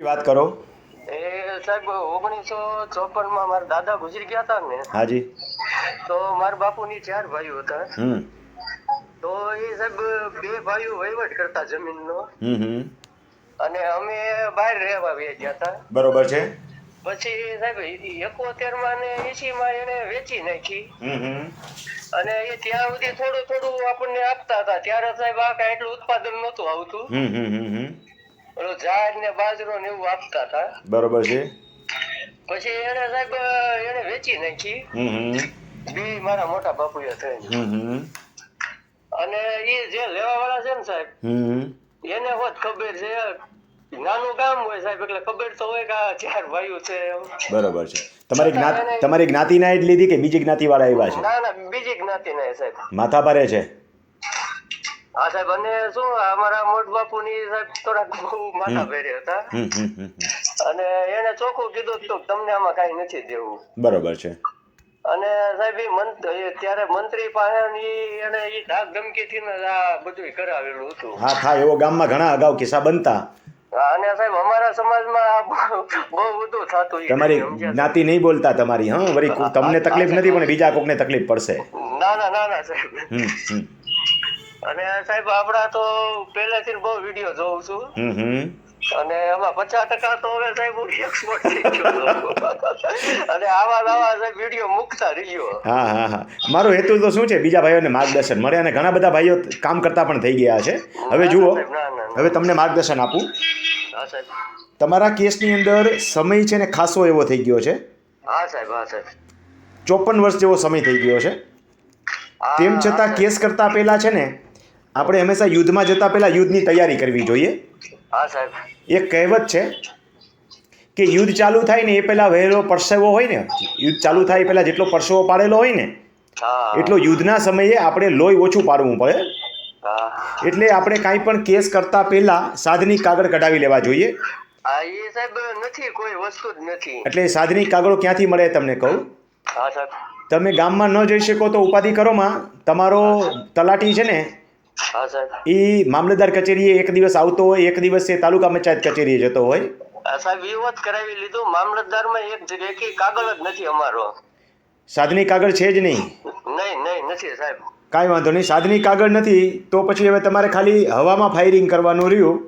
વાત કરો. એ સાહેબ 1954 માં મારા દાદા ગુજરી ગયા હતા ને. હાજી. તો મારા બાપુની 4 ભાઈઓ હતા. તો એ સાહેબ 2 ભાઈઓ વહીવટ કરતા જમીનનો. અને અમે બહાર રહેવા ગયા હતા. બરોબર છે. પછી સાહેબ 71 ને 80 એને વેચી નાખી. અને એ ત્યાં સુધી થોડું થોડું આપણને આપતા હતા. ત્યારે સાહેબ આ કાંઈ એટલું ઉત્પાદન નહોતું આવતું. ઓલો ઝાડ ને બાજરો ને એવું આપતા હતા. બરોબર છે. પછી એને સાહેબ એને વેચી નાખી. 2 મારા મોટા બાપુએ થઈને. અને એ જે લેવા વાળા છે ને સાહેબ, એને હોત ખબર છે. નાનું ગામ હોય સાહેબ, એટલે ખબર તો હોય કે આ 4 ભાઈઓ છે. બરોબર છે. તમારી જ્ઞાતિના જ લીધી કે બીજી જ્ઞાતિ વાળા આવ્યા છે? ના ના, બીજી જ્ઞાતિના સાહેબ. માથા ભારે છે. હા સાહેબ. અને શું અમારા મોટ બાપુની સાહેબ થોડાક બહુ માથા ભારે હતા. અને એને ચોખ્ખું કીધું કે તમને આમાં કાંઈ નથી દેવું. બરોબર છે. અને સાહેબ ત્યારે મંત્રી પાસે એને એ ધાક ધમકીથી આ બધું કરાવેલું હતું. હા થાય એવો ગામમાં ઘણા અગાઉ કિસ્સા બનતા. અને સાહેબ અમારા સમાજમાં બહુ બધું થતું. તમારી જ્ઞાતિ નહીં બોલતા તમારી. હા, વળી તમને તકલીફ નથી પણ બીજા કોકને તકલીફ પડશે. ના ના ના ના સાહેબ. અને સાહેબ આપડા તો પહેલેથી બહુ વિડીયો જોઉં છું. અને આમાં 50% તો હવે સાહેબ એક્સપોર્ટ થઈ ગયો. અને આવા સાહેબ વિડીયો મૂકતા રહ્યો. હા હા હા. મારો હેતુ તો શું છે, બીજા ભાઈઓને માર્ગદર્શન મળે. અને ઘણા બધા ભાઈઓ કામ કરતા પણ થઈ ગયા છે. હવે જુઓ, હવે તમને માર્ગદર્શન આપું. તમારા કેસની અંદર સમય છે ને ખાસો એવો થઈ ગયો છે. હા સાહેબ. હા સાહેબ. 54 વર્ષ જેવો સમય થઈ ગયો છે. તેમ છતાં કેસ કરતા પહેલા છે ને આપણે હંમેશા યુદ્ધમાં જતા પહેલા યુદ્ધની તૈયારી કરવી જોઈએ. હા સાહેબ. એક કહેવત છે કે યુદ્ધ ચાલુ થાય ને એ પહેલા વહેલો પરસેવો હોય ને, યુદ્ધ ચાલુ થાય એ પહેલા જેટલો પરસેવો પાડેલો હોય ને એટલો યુદ્ધના સમયે આપણે લોહી ઓછું પાડવું પડે. એટલે આપણે કાંઈ પણ કેસ કરતા પહેલા સાધનિક કાગળ કઢાવી લેવા જોઈએ. એ સાહેબ નથી, કોઈ વસ્તુ જ નથી. એટલે સાધનિક કાગળો ક્યાંથી મળે તમને કહું. હા સાહેબ. તમે ગામમાં ન જઈ શકો તો ઉપાધિ કરોમાં તમારો તલાટી છે ને, હા સાહેબ, એ મામલતદાર કચેરીએ એક દિવસ આવતો હોય, એક દિવસ એ તાલુકા પંચાયત કચેરીએ જતો હોય. સાહેબ વિરોધ કરાવી લીધું. મામલતદારમાં એક જગ્યાએ કાગળ જ નથી અમારો. સાધનિક કાગળ છે જ નહીં? નહીં નથી સાહેબ. કાંઈ વાંધો નહીં. સાધનિક કાગળ નથી તો પછી હવે તમારે ખાલી હવામાં ફાયરિંગ કરવાનું રહ્યું.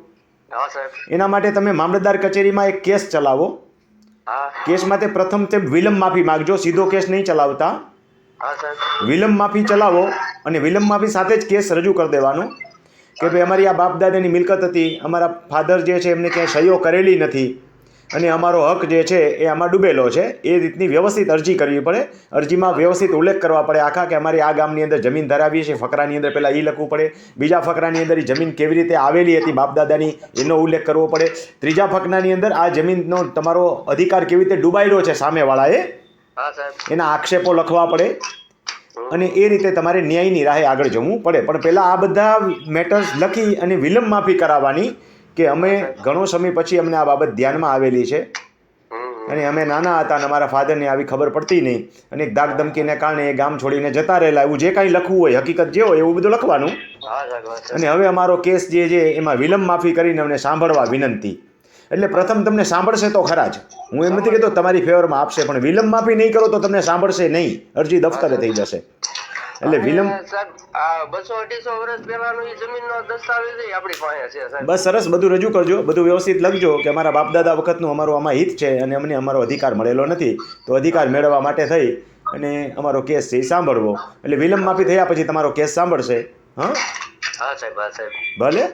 હા સાહેબ. એના માટે તમે મામલતદાર કચેરીમાં એક કેસ ચલાવો. કેસ માટે પ્રથમ તે વિલંબ માફી માગજો, સીધો કેસ નહીં ચલાવતા. હા સાહેબ. વિલંબ માફી ચલાવો અને વિલંબ માફી સાથે જ કેસ રજૂ કરી દેવાનો કે ભાઈ અમારી આ બાપ દાદાની મિલકત હતી, અમારા ફાધર જે છે એમને ક્યાંય સહીઓ કરેલી નથી અને અમારો હક જે છે એ આમાં ડૂબેલો છે. એ રીતની વ્યવસ્થિત અરજી કરવી પડે. અરજીમાં વ્યવસ્થિત ઉલ્લેખ કરવા પડે આખા કે અમારી આ ગામની અંદર જમીન ધરાવી છે. ફકરાની અંદર પહેલાં એ લખવું પડે. બીજા ફકરાની અંદર એ જમીન કેવી રીતે આવેલી હતી બાપ દાદાની એનો ઉલ્લેખ કરવો પડે. ત્રીજા ફકરાની અંદર આ જમીનનો તમારો અધિકાર કેવી રીતે ડૂબાયેલો છે સામેવાળાએ એના આક્ષેપો લખવા પડે. અને એ રીતે તમારે ન્યાયની રાહે આગળ જવું પડે. પણ પહેલાં આ બધા મેટર્સ લખી અને વિલંબ માફી કરાવવાની કે અમે ઘણો સમય પછી અમને આ બાબત ધ્યાનમાં આવેલી છે અને અમે નાના હતા અને અમારા ફાધરને આવી ખબર પડતી નહીં અને એક ધાક ધમકીને કારણે એ ગામ છોડીને જતા રહેલા. એવું જે કાંઈ લખવું હોય, હકીકત જે હોય એવું બધું લખવાનું. અને હવે અમારો કેસ જે છે એમાં વિલંબ માફી કરીને અમને સાંભળવા વિનંતી. એટલે પ્રથમ તમને સાંભળશે તો ખરા જ. હું એમ નથી કહેતો તમારી ફેવરમાં આપશે, પણ વિલંબ માફી નહીં કરો તો તમને સાંભળશે નહીં. અરજી દફતરે થઈ જશે. એટલે વિલંબ 200-250 વર્ષ પહેલાનો એ જમીનનો દસ્તાવેજ આપણી પાસે છે સાહેબ. બસ સરસ, બધું રજૂ કરજો, બધું વ્યવસ્થિત લખજો કે અમારા બાપ દાદા વખતનું અમારું આમાં હિત છે અને અમને અમારો અધિકાર મળેલો નથી, તો અધિકાર મેળવવા માટે થઈ અને અમારો કેસ છે એ સાંભળવો. એટલે વિલંબ માફી થયા પછી તમારો કેસ સાંભળશે. હા હા સાહેબ. હા સાહેબ. ભલે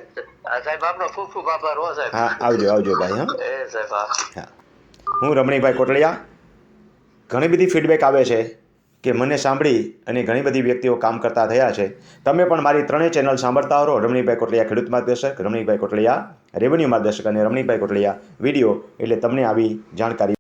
સાહેબ, આપનો ખૂબ ખૂબ આભાર હો સાહેબ. હા, આવજો ભાઈ. હા સાહેબ. હા. હું રમણીકભાઈ કોટડિયા. ઘણી બધી ફીડબેક આવે છે કે મને સાંભળી અને ઘણી બધી વ્યક્તિઓ કામ કરતા થયા છે. તમે પણ મારી 3 ચેનલ સાંભળતા રહો. રમણીકભાઈ કોટડિયા ખેડૂત માર્ગદર્શક, રમણીકભાઈ કોટડિયા રેવન્યુ માર્ગદર્શક અને રમણીકભાઈ કોટડિયા વિડીયો, એટલે તમને આવી જાણકારી